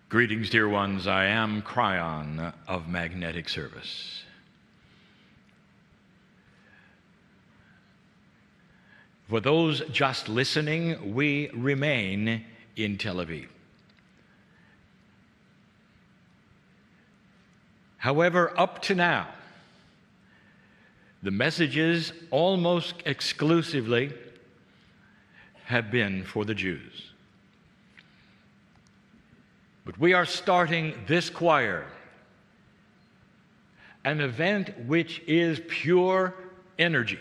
Greetings, dear ones. I am Kryon of Magnetic Service. For those just listening, we remain in Tel Aviv. However, up to now, the messages almost exclusively have been for the Jews. But we are starting this choir, an event which is pure energy,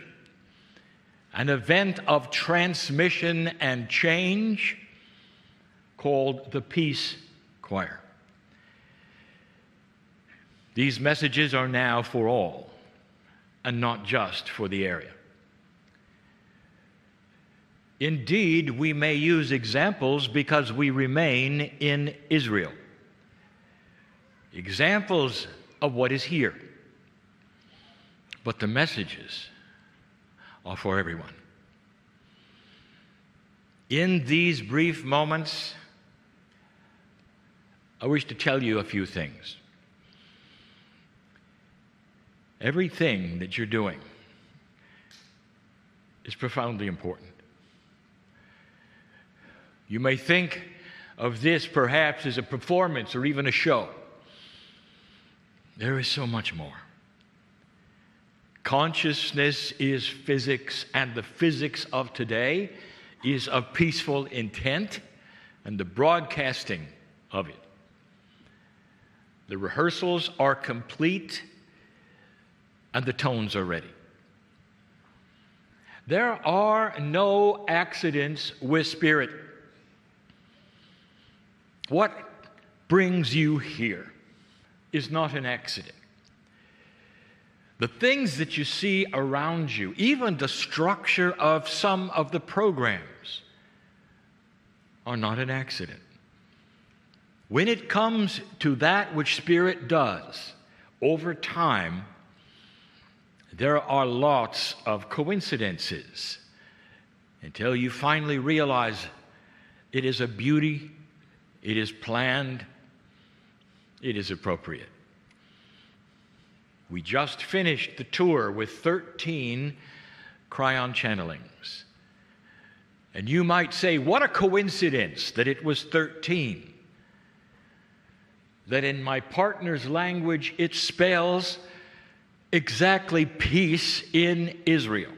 an event of transmission and change called the Peace Choir. These messages are now for all and not just for the area. Indeed, we may use examples because we remain in Israel. Examples of what is here. But the messages are for everyone. In these brief moments, I wish to tell you a few things. Everything that you're doing is profoundly important. You may think of this perhaps as a performance or even a show. There is so much more. Consciousness is physics, and the physics of today is of peaceful intent and the broadcasting of it. The rehearsals are complete and the tones are ready. There are no accidents with spirit. What brings you here is not an accident. The things that you see around you, even the structure of some of the programs, are not an accident. When it comes to that which Spirit does, over time, there are lots of coincidences until you finally realize it is a beauty. It is planned. It is appropriate. We just finished the tour with 13 Kryon channelings. And you might say, what a coincidence that it was 13. That in my partner's language, it spells exactly peace in Israel.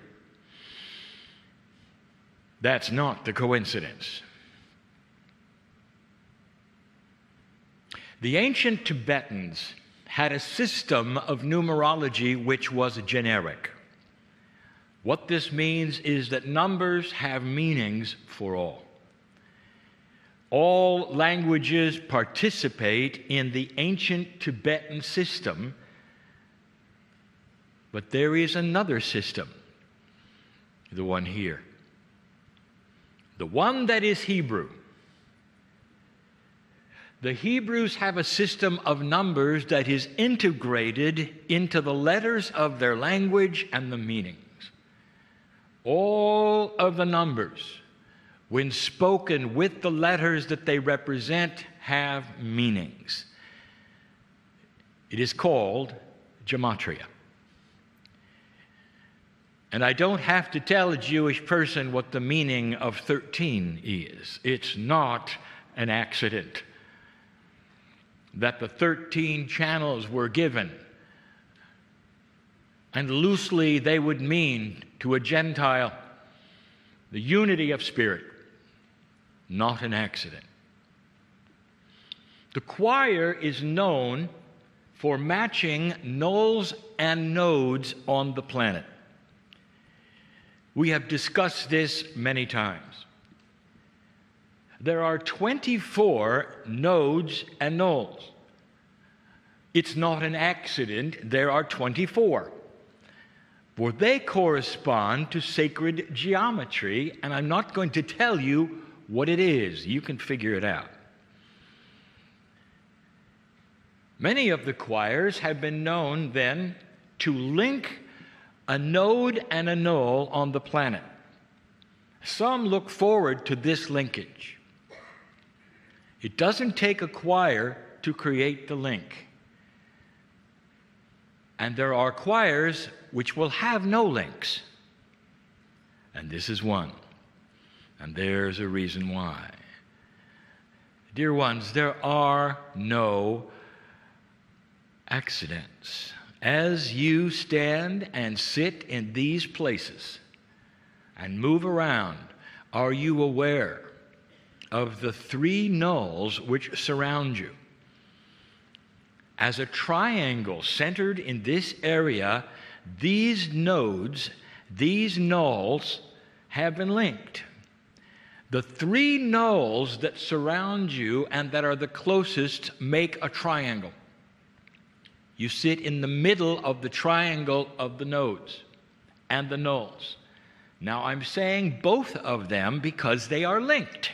That's not the coincidence. The ancient Tibetans had a system of numerology which was generic. What this means is that numbers have meanings for all. All languages participate in the ancient Tibetan system, but there is another system, the one here. The one that is Hebrew. The Hebrews have a system of numbers that is integrated into the letters of their language and the meanings. All of the numbers, when spoken with the letters that they represent, have meanings. It is called gematria. And I don't have to tell a Jewish person what the meaning of 13 is. It's not an accident that the 13 channels were given, and loosely they would mean to a Gentile the unity of spirit, not an accident. The choir is known for matching nulls and nodes on the planet. We have discussed this many times. There are 24 nodes and nulls. It's not an accident, there are 24. For they correspond to sacred geometry, and I'm not going to tell you what it is. You can figure it out. Many of the choirs have been known then to link a node and a null on the planet. Some look forward to this linkage. It doesn't take a choir to create the link. And there are choirs which will have no links. And this is one. And there's a reason why. Dear ones, there are no accidents. As you stand and sit in these places and move around, are you aware of the three nulls which surround you? As a triangle centered in this area, these nodes, these nulls, have been linked. The three nulls that surround you and that are the closest make a triangle. You sit in the middle of the triangle of the nodes and the nulls. Now, I'm saying both of them because they are linked.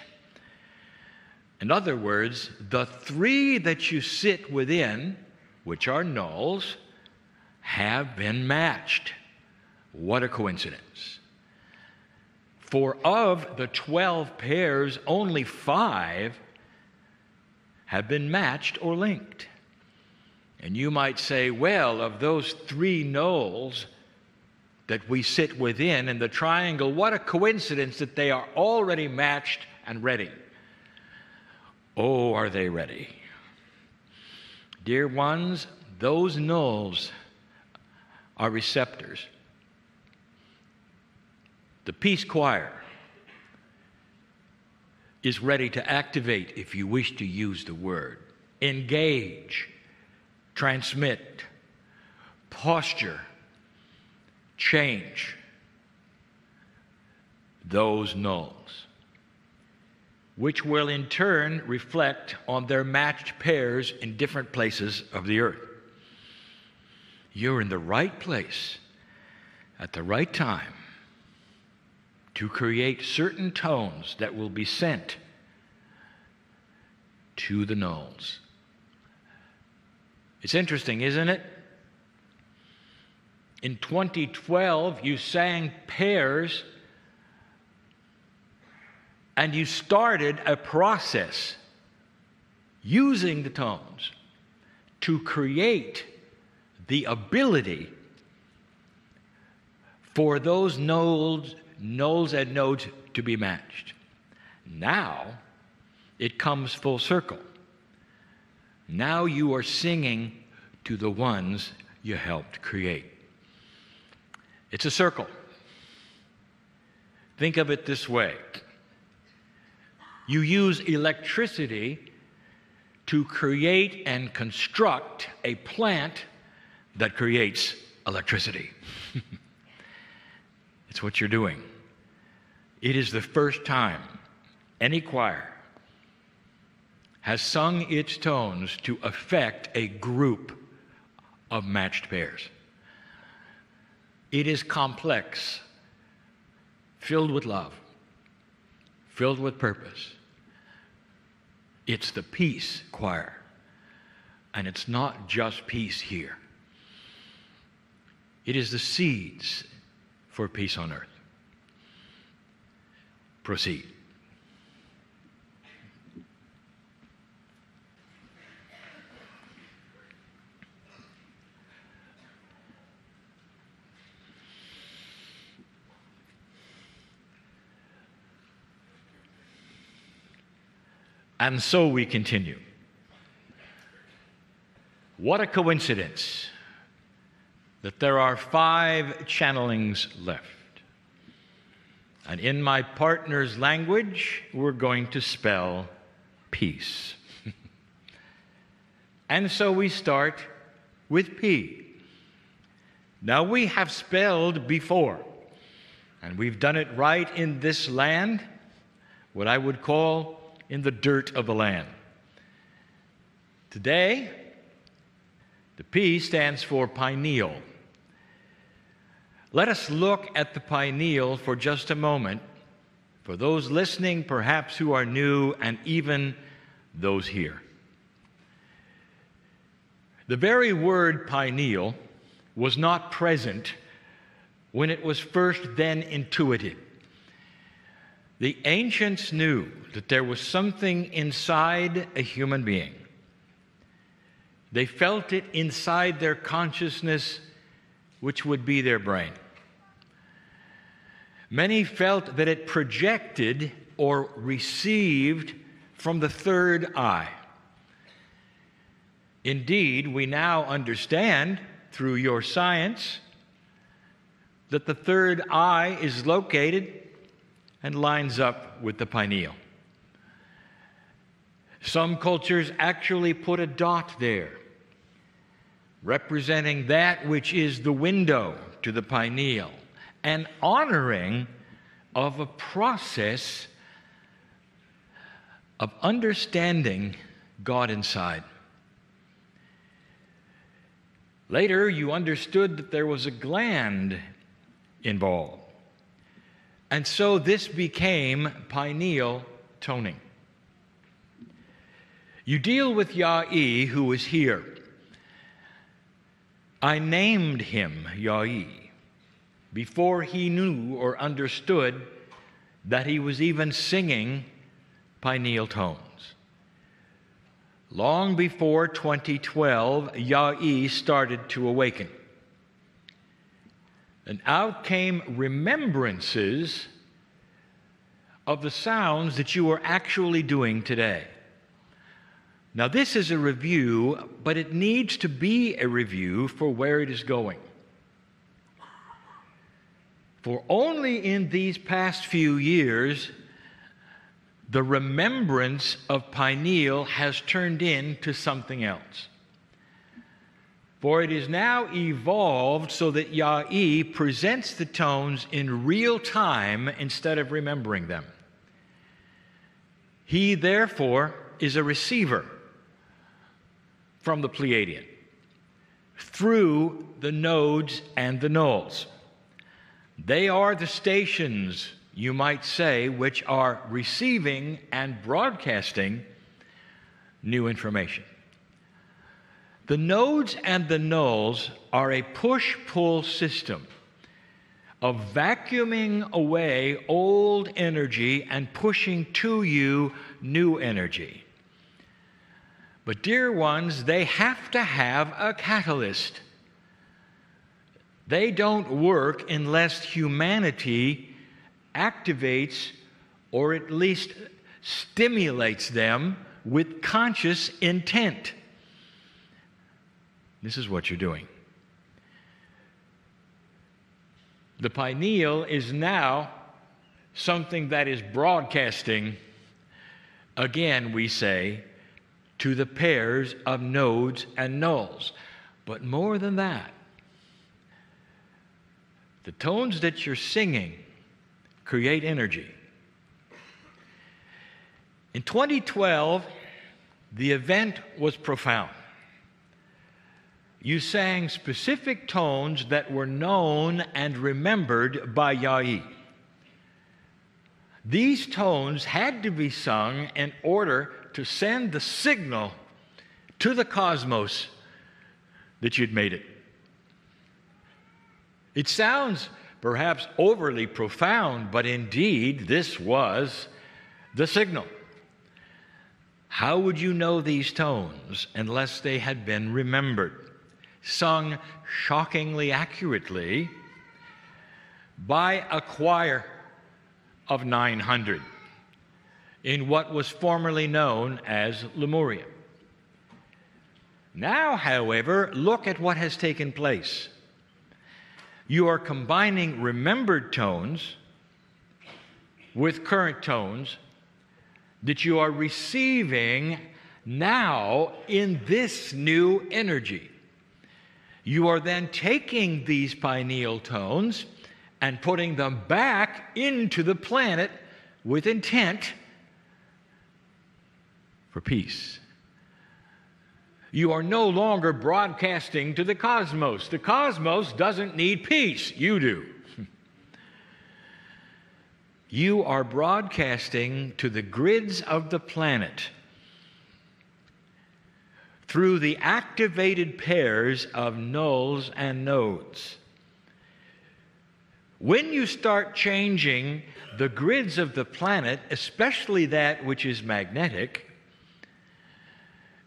In other words, the three that you sit within, which are nulls, have been matched. What a coincidence. For of the 12 pairs, only 5 have been matched or linked. And you might say, well, of those 3 nulls that we sit within in the triangle, what a coincidence that they are already matched and ready. Oh, are they ready? Dear ones, those nulls are receptors. The peace choir is ready to activate, if you wish to use the word, engage, transmit, posture, change those nulls, which will in turn reflect on their matched pairs in different places of the earth. You're in the right place at the right time to create certain tones that will be sent to the nulls. It's interesting, isn't it? In 2012, you sang pairs and you started a process using the tones to create the ability for those nulls and nodes to be matched. Now, it comes full circle. Now you are singing to the ones you helped create. It's a circle. Think of it this way. You use electricity to create and construct a plant that creates electricity. It's what you're doing. It is the first time any choir has sung its tones to affect a group of matched pairs. It is complex, filled with love, filled with purpose. It's the peace choir, and it's not just peace here. It is the seeds for peace on earth. Proceed. And so we continue. What a coincidence that there are 5 channelings left. And in my partner's language, we're going to spell peace. And so we start with P. Now we have spelled before, and we've done it right in this land, what I would call in the dirt of the land. Today, the P stands for pineal. Let us look at the pineal for just a moment, for those listening perhaps who are new and even those here. The very word pineal was not present when it was first then intuited. The ancients knew that there was something inside a human being. They felt it inside their consciousness, which would be their brain. Many felt that it projected or received from the third eye. Indeed, we now understand through your science that the third eye is located and lines up with the pineal. Some cultures actually put a dot there, representing that which is the window to the pineal, an honoring of a process of understanding God inside. Later, you understood that there was a gland involved. And so this became pineal toning. You deal with Yah-E, who is here. I named him Yah-E before he knew or understood that he was even singing pineal tones. Long before 2012, Yah-E started to awaken. And out came remembrances of the sounds that you are actually doing today. Now, this is a review, but it needs to be a review for where it is going. For only in these past few years, the remembrance of pineal has turned into something else. For it is now evolved so that Yah-E presents the tones in real time instead of remembering them. He, therefore, is a receiver from the Pleiadian through the nodes and the nulls. They are the stations, you might say, which are receiving and broadcasting new information. The nodes and the nulls are a push-pull system of vacuuming away old energy and pushing to you new energy. But, dear ones, they have to have a catalyst. They don't work unless humanity activates or at least stimulates them with conscious intent. This is what you're doing. The pineal is now something that is broadcasting, again, we say, to the pairs of nodes and nulls. But more than that, the tones that you're singing create energy. In 2012, the event was profound. You sang specific tones that were known and remembered by Yah-E. These tones had to be sung in order to send the signal to the cosmos that you'd made it. It sounds perhaps overly profound, but indeed this was the signal. How would you know these tones unless they had been remembered, sung shockingly accurately by a choir of 900 in what was formerly known as Lemuria? Now, however, look at what has taken place. You are combining remembered tones with current tones that you are receiving now in this new energy. You are then taking these pineal tones and putting them back into the planet with intent for peace. You are no longer broadcasting to the cosmos. The cosmos doesn't need peace. You do. You are broadcasting to the grids of the planet through the activated pairs of nulls and nodes. When you start changing the grids of the planet, especially that which is magnetic,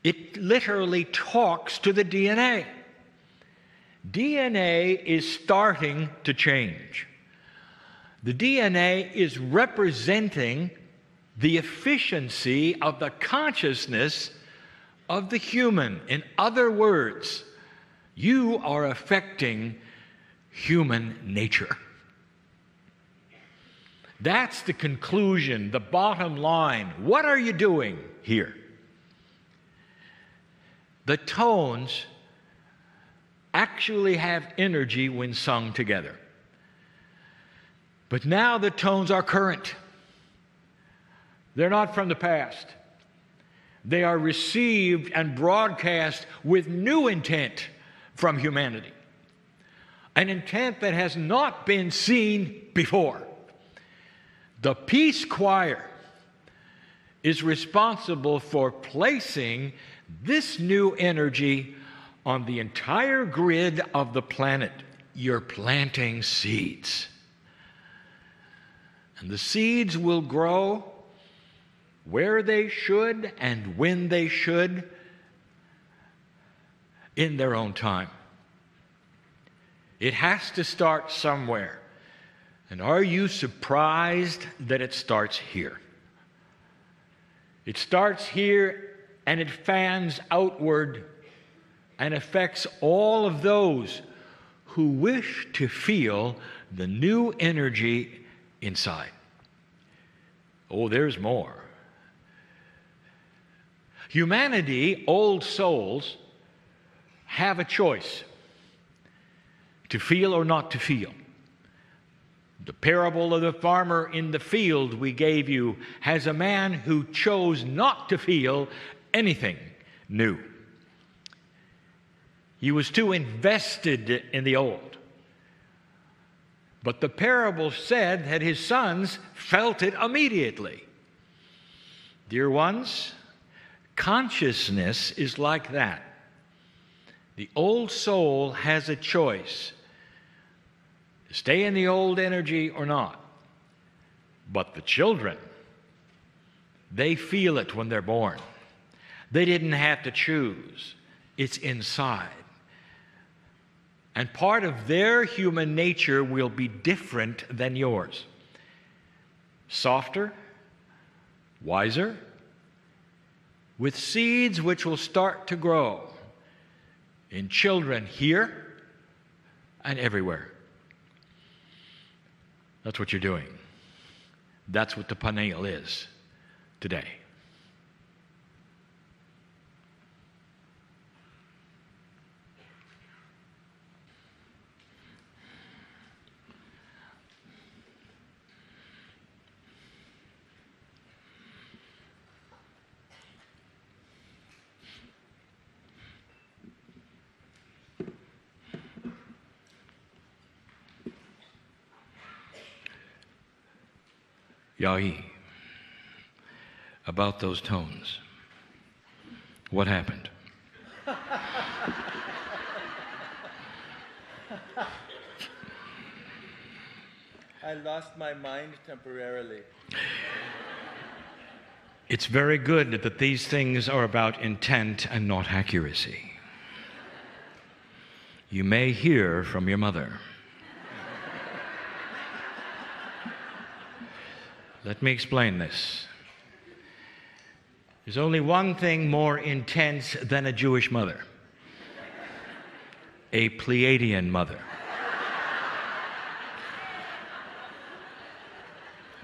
it literally talks to the DNA. DNA is starting to change. The DNA is representing the efficiency of the consciousness of the human. In other words, you are affecting human nature. That's the conclusion, the bottom line. What are you doing here? The tones actually have energy when sung together. But now the tones are current. They're not from the past. They are received and broadcast with new intent from humanity. An intent that has not been seen before. The peace choir is responsible for placing this new energy on the entire grid of the planet. You're planting seeds. And the seeds will grow where they should and when they should in their own time. It has to start somewhere. And are you surprised that it starts here? It starts here and it fans outward and affects all of those who wish to feel the new energy inside. Oh, there's more. Humanity, old souls, have a choice to feel or not to feel. The parable of the farmer in the field we gave you has a man who chose not to feel anything new. He was too invested in the old. But the parable said that his sons felt it immediately. Dear ones, consciousness is like that. The old soul has a choice to stay in the old energy or not. But the children, they feel it when they're born. They didn't have to choose. It's inside. And part of their human nature will be different than yours. Softer, wiser, with seeds which will start to grow in children here and everywhere. That's what you're doing. That's what the panel is today. Yahi, about those tones, what happened? I lost my mind temporarily. It's very good that these things are about intent and not accuracy. You may hear from your mother. Let me explain this. There's only one thing more intense than a Jewish mother. A Pleiadian mother.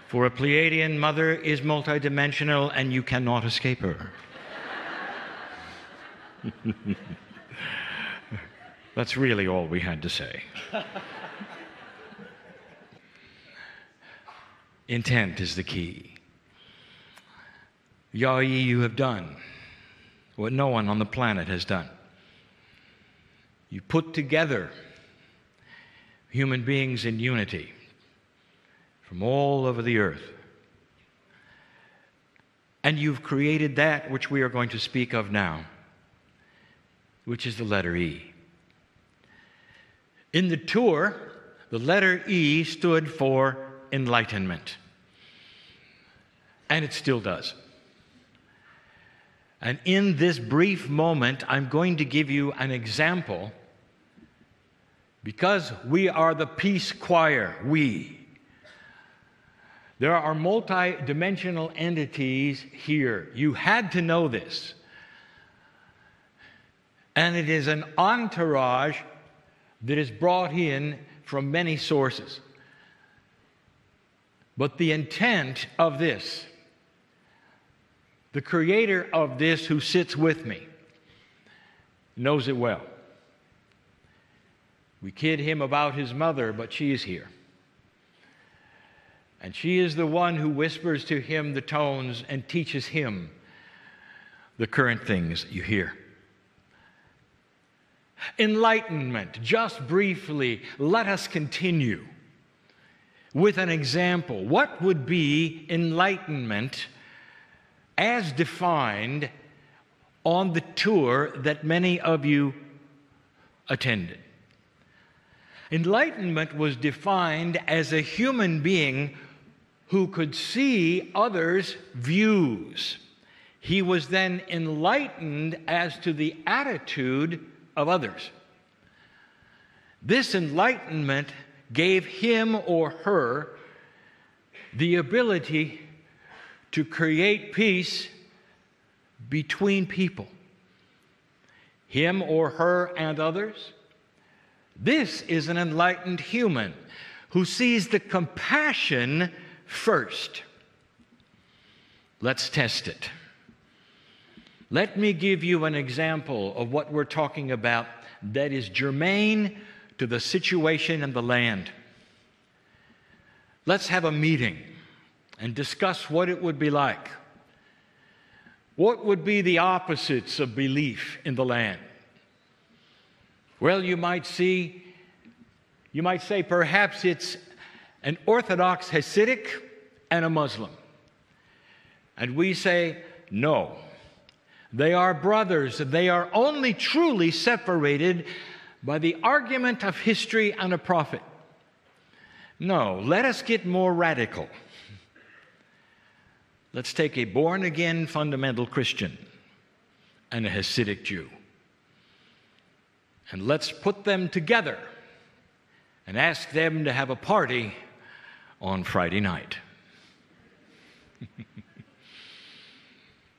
For a Pleiadian mother is multidimensional and you cannot escape her. That's really all we had to say. Intent is the key. Yahi, you have done what no one on the planet has done. You put together human beings in unity from all over the earth. And you've created that which we are going to speak of now, which is the letter E. In the tour the letter E stood for enlightenment. And it still does. And in this brief moment, I'm going to give you an example, because we are the peace choir, There are multi-dimensional entities here. You had to know this. And it is an entourage that is brought in from many sources. But the intent of this, the creator of this who sits with me, knows it well. We kid him about his mother, but she is here. And she is the one who whispers to him the tones and teaches him the current things you hear. Enlightenment, just briefly, let us continue with an example. What would be enlightenment as defined on the tour that many of you attended? Enlightenment was defined as a human being who could see others' views. He was then enlightened as to the attitude of others. This enlightenment gave him or her the ability to create peace between people, him or her and others. This is an enlightened human who sees the compassion first. Let's test it. Let me give you an example of what we're talking about that is germane to the situation and the land. Let's have a meeting and discuss what it would be like. What would be the opposites of belief in the land? Well, you might say perhaps it's an Orthodox Hasidic and a Muslim. And we say, no. They are brothers. They are only truly separated by the argument of history and a prophet. No, let us get more radical. Let's take a born-again fundamental Christian and a Hasidic Jew, and let's put them together and ask them to have a party on Friday night.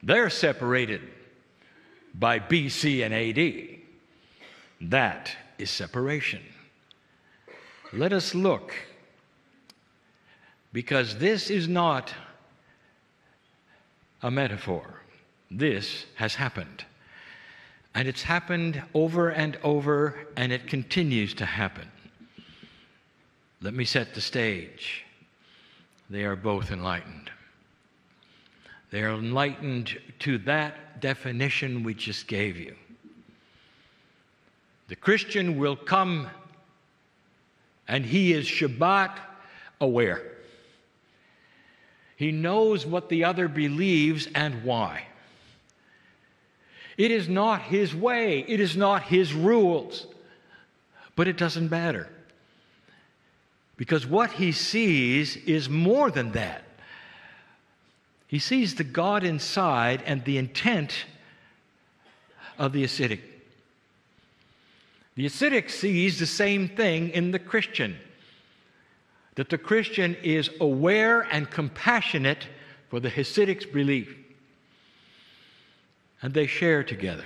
They're separated by BC and AD. That is separation. Let us look, because this is not a metaphor. This has happened. And it's happened over and over, and it continues to happen. Let me set the stage. They are both enlightened. They are enlightened to that definition we just gave you. The Christian will come, and he is Shabbat aware. He knows what the other believes and why. It is not his way. It is not his rules. But it doesn't matter. Because what he sees is more than that. He sees the God inside and the intent of the Hasidic. The Hasidic sees the same thing in the Christian, that the Christian is aware and compassionate for the Hasidic's belief. And they share together.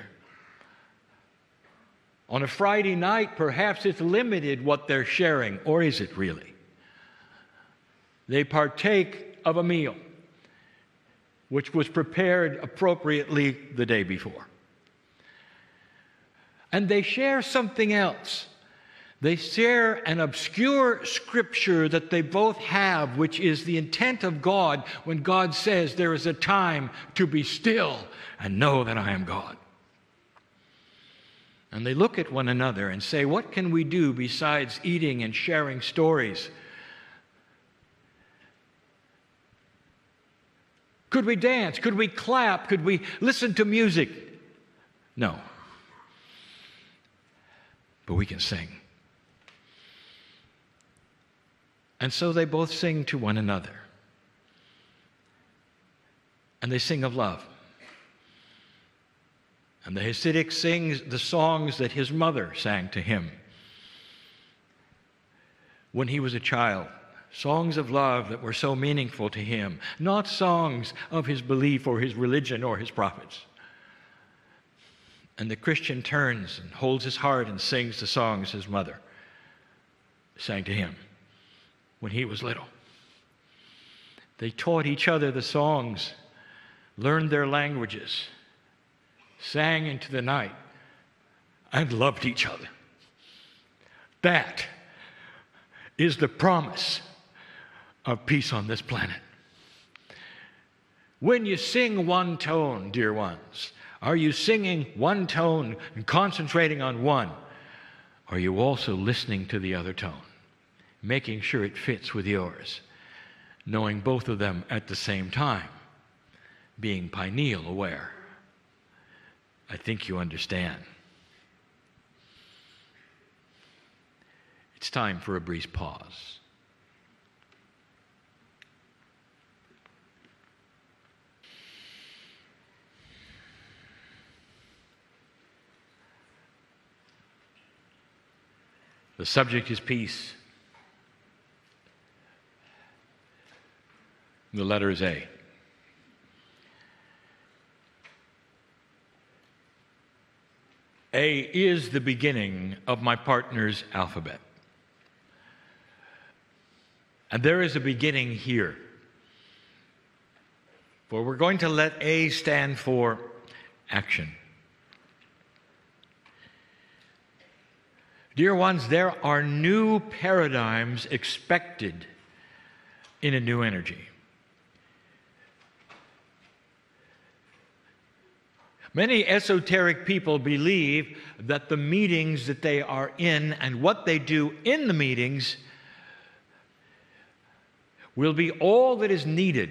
On a Friday night, perhaps it's limited what they're sharing, or is it really? They partake of a meal which was prepared appropriately the day before. And they share something else. They share an obscure scripture that they both have, which is the intent of God when God says there is a time to be still and know that I am God. And they look at one another and say, what can we do besides eating and sharing stories? Could we dance? Could we clap? Could we listen to music? No. But we can sing. And so they both sing to one another. And they sing of love. And the Hasidic sings the songs that his mother sang to him when he was a child. Songs of love that were so meaningful to him. Not songs of his belief or his religion or his prophets. And the Christian turns and holds his heart and sings the songs his mother sang to him when he was little. They taught each other the songs, learned their languages, sang into the night, and loved each other. That is the promise of peace on this planet. When you sing one tone, dear ones, are you singing one tone and concentrating on one? Are you also listening to the other tone, making sure it fits with yours, knowing both of them at the same time, being pineal aware? I think you understand. It's time for a brief pause. The subject is peace. The letter is A. A is the beginning of my partner's alphabet. And there is a beginning here. For we're going to let A stand for action. Dear ones, there are new paradigms expected in a new energy. Many esoteric people believe that the meetings that they are in and what they do in the meetings will be all that is needed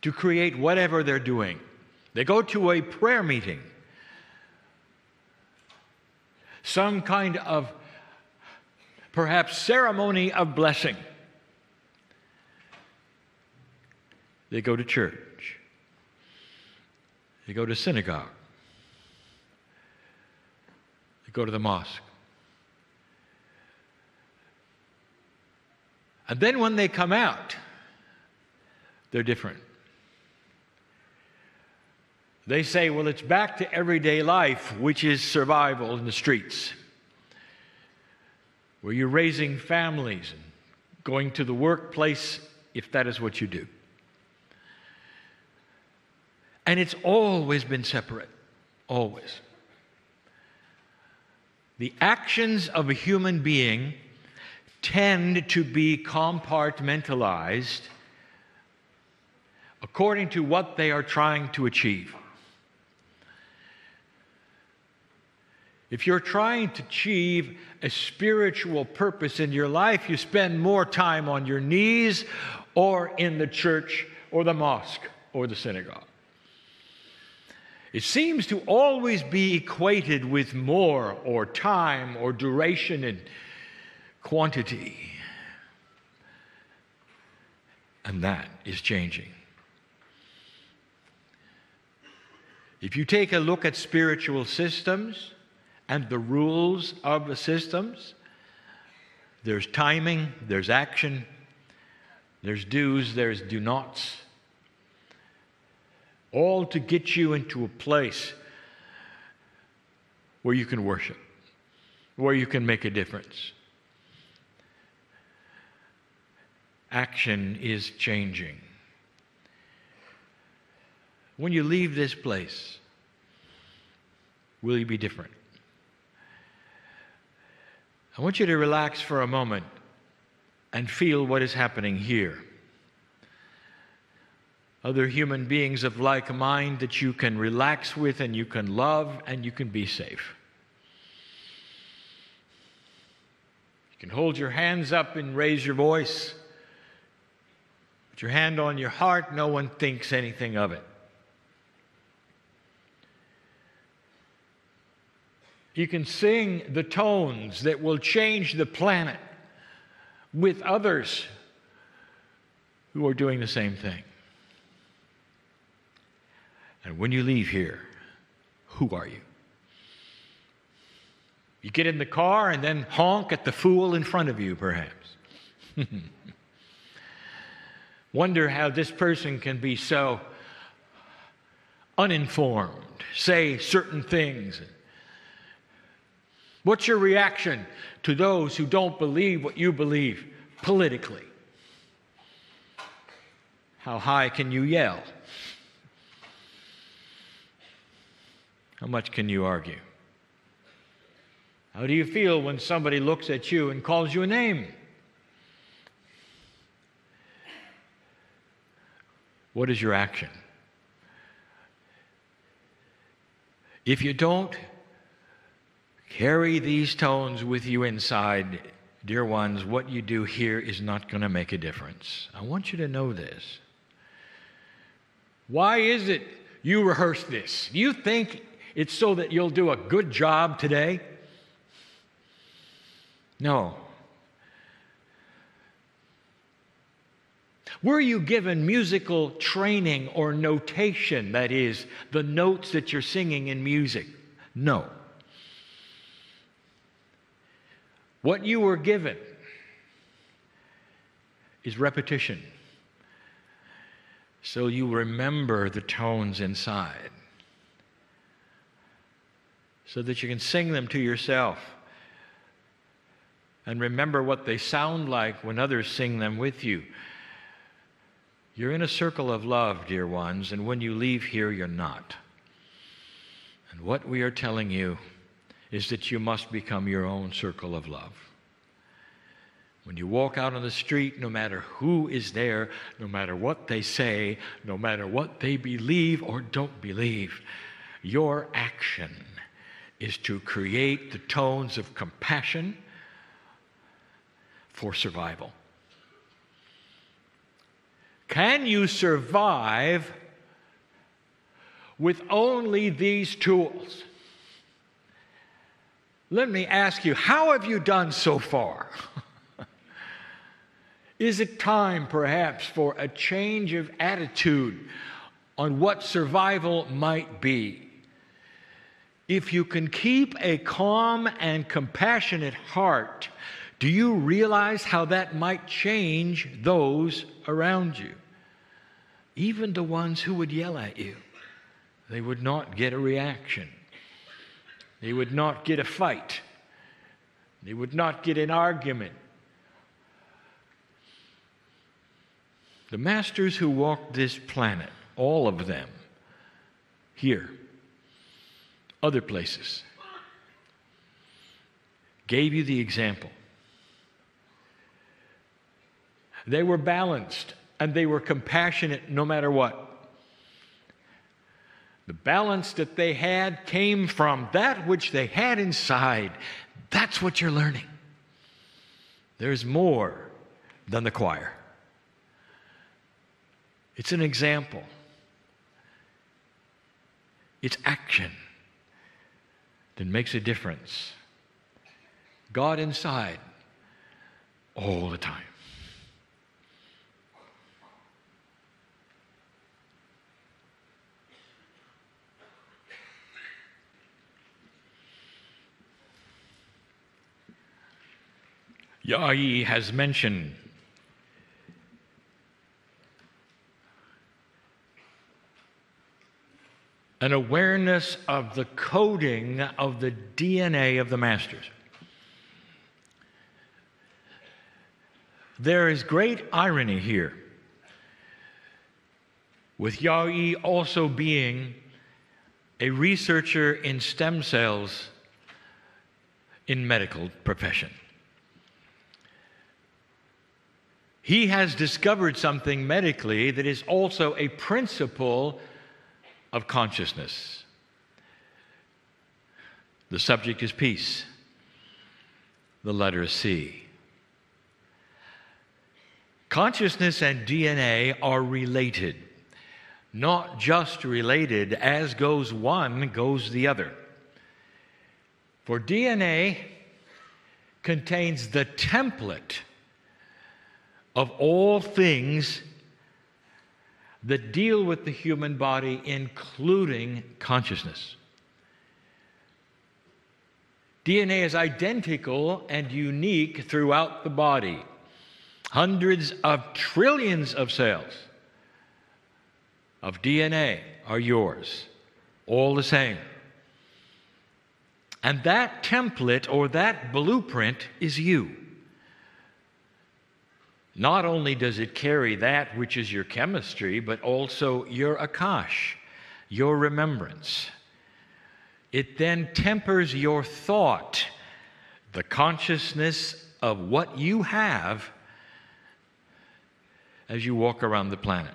to create whatever they're doing. They go to a prayer meeting, some kind of perhaps ceremony of blessing. They go to church. They go to synagogue. They go to the mosque. And then when they come out, they're different. They say, well, it's back to everyday life, which is survival in the streets, where you're raising families and going to the workplace, if that is what you do. And it's always been separate, always. The actions of a human being tend to be compartmentalized according to what they are trying to achieve. If you're trying to achieve a spiritual purpose in your life, you spend more time on your knees or in the church or the mosque or the synagogue. It seems to always be equated with more or time or duration and quantity. And that is changing. If you take a look at spiritual systems and the rules of the systems, there's timing, there's action, there's do's, there's do nots, all to get you into a place where you can worship, where you can make a difference. Action is changing. When you leave this place, will you be different? I want you to relax for a moment and feel what is happening here. Other human beings of like mind that you can relax with and you can love and you can be safe. You can hold your hands up and raise your voice. Put your hand on your heart, no one thinks anything of it. You can sing the tones that will change the planet with others who are doing the same thing. And when you leave here, who are you? You get in the car and then honk at the fool in front of you, perhaps. Wonder how this person can be so uninformed, say certain things. What's your reaction to those who don't believe what you believe politically? How high can you yell? How much can you argue? How do you feel when somebody looks at you and calls you a name? What is your action? If you don't carry these tones with you inside, dear ones, what you do here is not going to make a difference. I want you to know this. Why is it you rehearse this? Do you think it's so that you'll do a good job today? No. Were you given musical training or notation, that is, the notes that you're singing in music? No. What you were given is repetition, so you remember the tones inside, so that you can sing them to yourself and remember what they sound like when others sing them with you. You're in a circle of love, dear ones, and when you leave here, you're not. And what we are telling you is that you must become your own circle of love. When you walk out on the street, no matter who is there, no matter what they say, no matter what they believe or don't believe, your action is to create the tones of compassion for survival. Can you survive with only these tools? Let me ask you, how have you done so far? Is it time, perhaps, for a change of attitude on what survival might be? If you can keep a calm and compassionate heart, do you realize how that might change those around you? Even the ones who would yell at you. They would not get a reaction. They would not get a fight. They would not get an argument. The masters who walked this planet, all of them, here, other places, gave you the example. They were balanced and they were compassionate no matter what. The balance that they had came from that which they had inside. That's what you're learning. There's more than the choir. It's an example. It's action that makes a difference. God inside all the time. Yai has mentioned an awareness of the coding of the DNA of the masters. There is great irony here, with Yai also being a researcher in stem cells in medical profession. He has discovered something medically that is also a principle of consciousness. The subject is peace. The letter is C. Consciousness and DNA are related. Not just related, as goes one, goes the other. For DNA contains the template of all things that deal with the human body, including consciousness. DNA is identical and unique throughout the body. Hundreds of trillions of cells of DNA are yours, all the same. And that template or that blueprint is you. Not only does it carry that which is your chemistry, but also your akash, your remembrance. It then tempers your thought, the consciousness of what you have as you walk around the planet.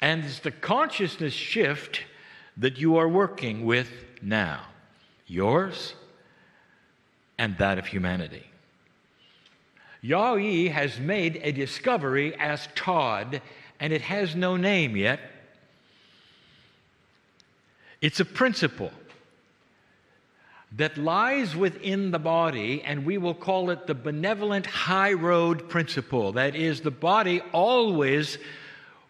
And it's the consciousness shift that you are working with now, yours and that of humanity. Yahweh has made a discovery as Todd, and it has no name yet. It's a principle that lies within the body, and we will call it the benevolent high road principle. That is, the body always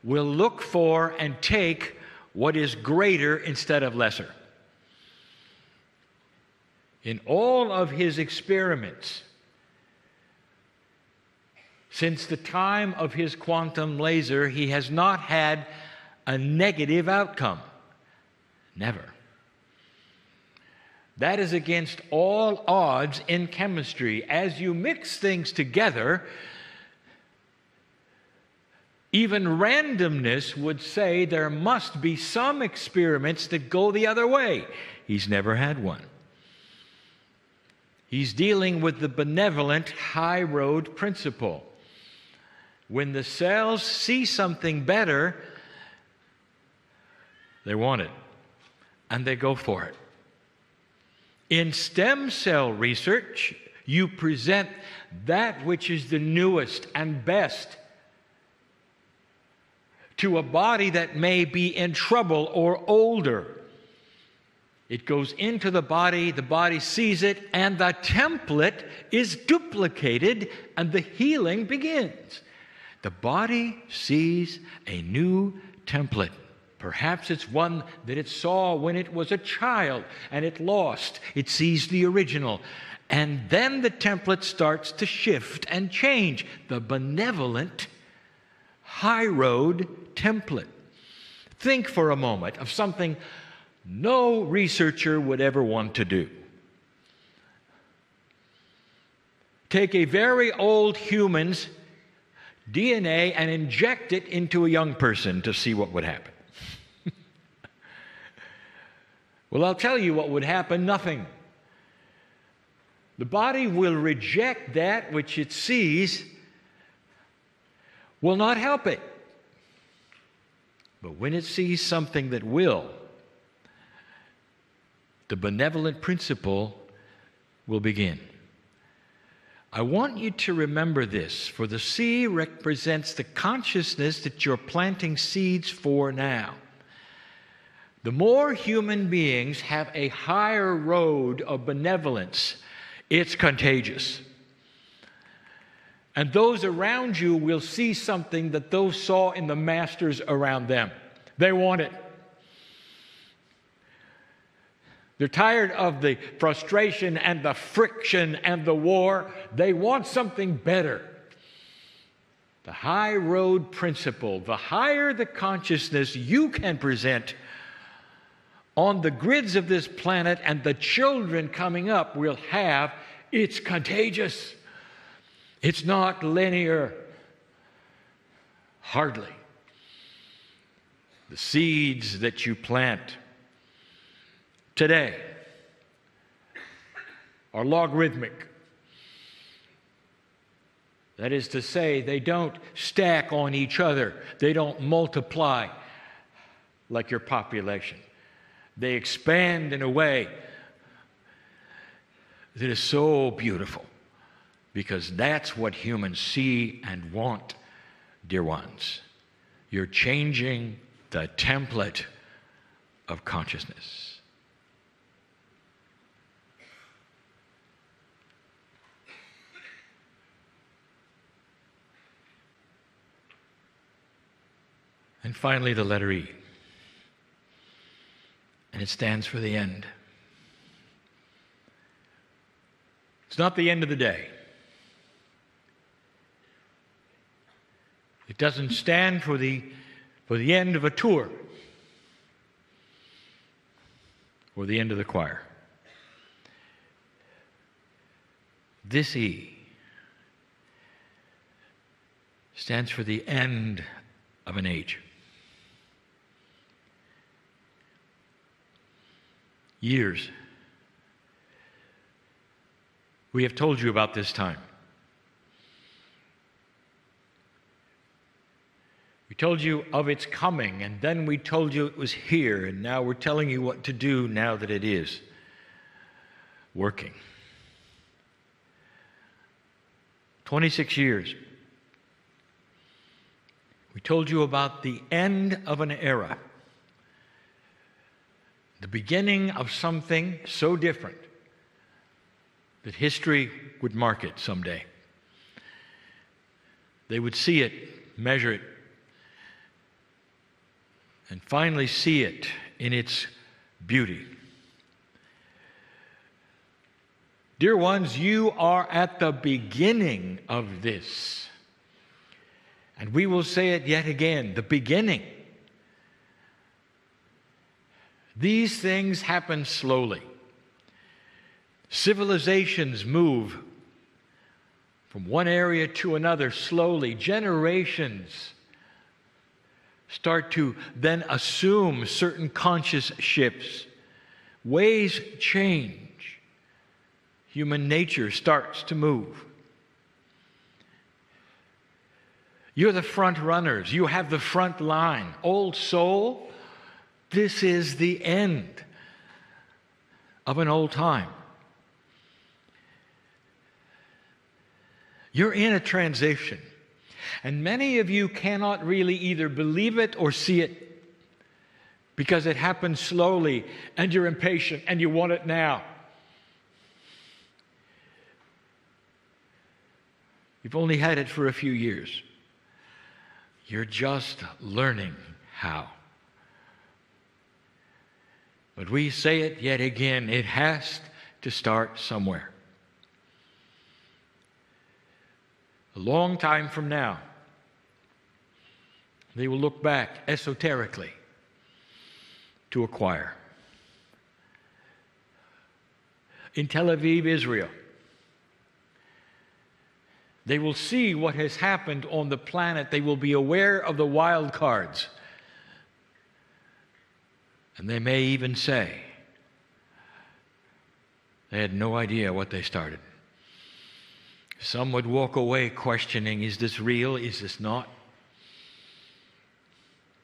will look for and take what is greater instead of lesser. In all of his experiments, since the time of his quantum laser, he has not had a negative outcome. Never. That is against all odds in chemistry. As you mix things together, even randomness would say there must be some experiments that go the other way. He's never had one. He's dealing with the benevolent high road principle. When the cells see something better, they want it, and they go for it. In stem cell research, you present that which is the newest and best to a body that may be in trouble or older. It goes into the body sees it, and the template is duplicated, and the healing begins. The body sees a new template. Perhaps it's one that it saw when it was a child and it lost. It sees the original. And then the template starts to shift and change. The benevolent high road template. Think for a moment of something no researcher would ever want to do. Take a very old human's DNA and inject it into a young person to see what would happen. Well, I'll tell you what would happen: nothing. The body will reject that which it sees, will not help it. But when it sees something that will, the benevolent principle will begin. I want you to remember this, for the sea represents the consciousness that you're planting seeds for now. The more human beings have a higher road of benevolence, it's contagious. And those around you will see something that those saw in the masters around them. They want it. They're tired of the frustration and the friction and the war. They want something better. The high road principle, the higher the consciousness you can present on the grids of this planet, and the children coming up will have, it's contagious. It's not linear. Hardly. The seeds that you plant today are logarithmic. That is to say, they don't stack on each other. They don't multiply like your population. They expand in a way that is so beautiful, because that's what humans see and want, dear ones. You're changing the template of consciousness. And finally, the letter E. And it stands for the end. It's not the end of the day. It doesn't stand for the end of a tour or the end of the choir. This E stands for the end of an age. Years. We have told you about this time. We told you of its coming, and then we told you it was here, and now we're telling you what to do now that it is working. 26 years. We told you about the end of an era, the beginning of something so different that history would mark it someday. They would see it, measure it, and finally see it in its beauty. Dear ones, you are at the beginning of this. And we will say it yet again, the beginning. These things happen slowly. Civilizations move from one area to another slowly. Generations start to then assume certain conscious shifts. Ways change. Human nature starts to move. You're the front runners. You have the front line. Old soul, this is the end of an old time. You're in a transition. And many of you cannot really either believe it or see it because it happens slowly and you're impatient and you want it now. You've only had it for a few years. You're just learning how. But we say it yet again, it has to start somewhere. A long time from now, they will look back esoterically to a choir. In Tel Aviv, Israel, they will see what has happened on the planet. They will be aware of the wild cards. And they may even say they had no idea what they started. Some would walk away questioning, is this real? Is this not?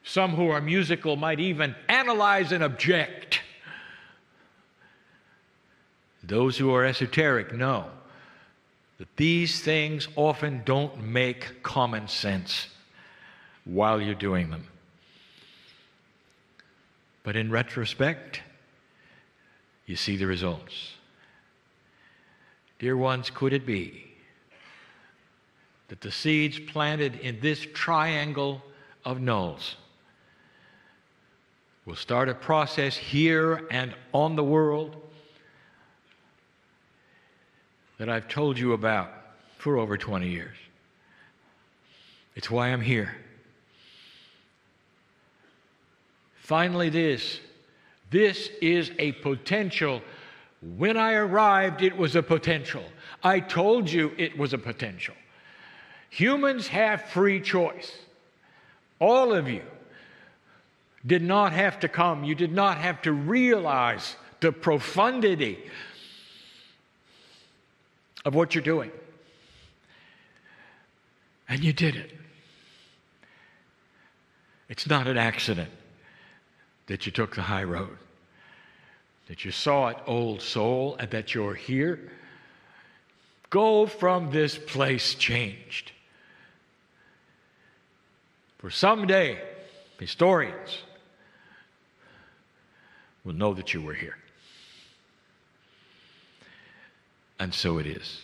Some who are musical might even analyze and object. Those who are esoteric know that these things often don't make common sense while you're doing them. But in retrospect, you see the results. Dear ones, could it be that the seeds planted in this triangle of nulls will start a process here and on the world that I've told you about for over 20 years. It's why I'm here. Finally, this is a potential. When I arrived, it was a potential. I told you it was a potential. Humans have free choice. All of you did not have to come. You did not have to realize the profundity of what you're doing. And you did it. It's not an accident that you took the high road, that you saw it, old soul, and that you're here. Go from this place changed. For someday, historians will know that you were here. And so it is.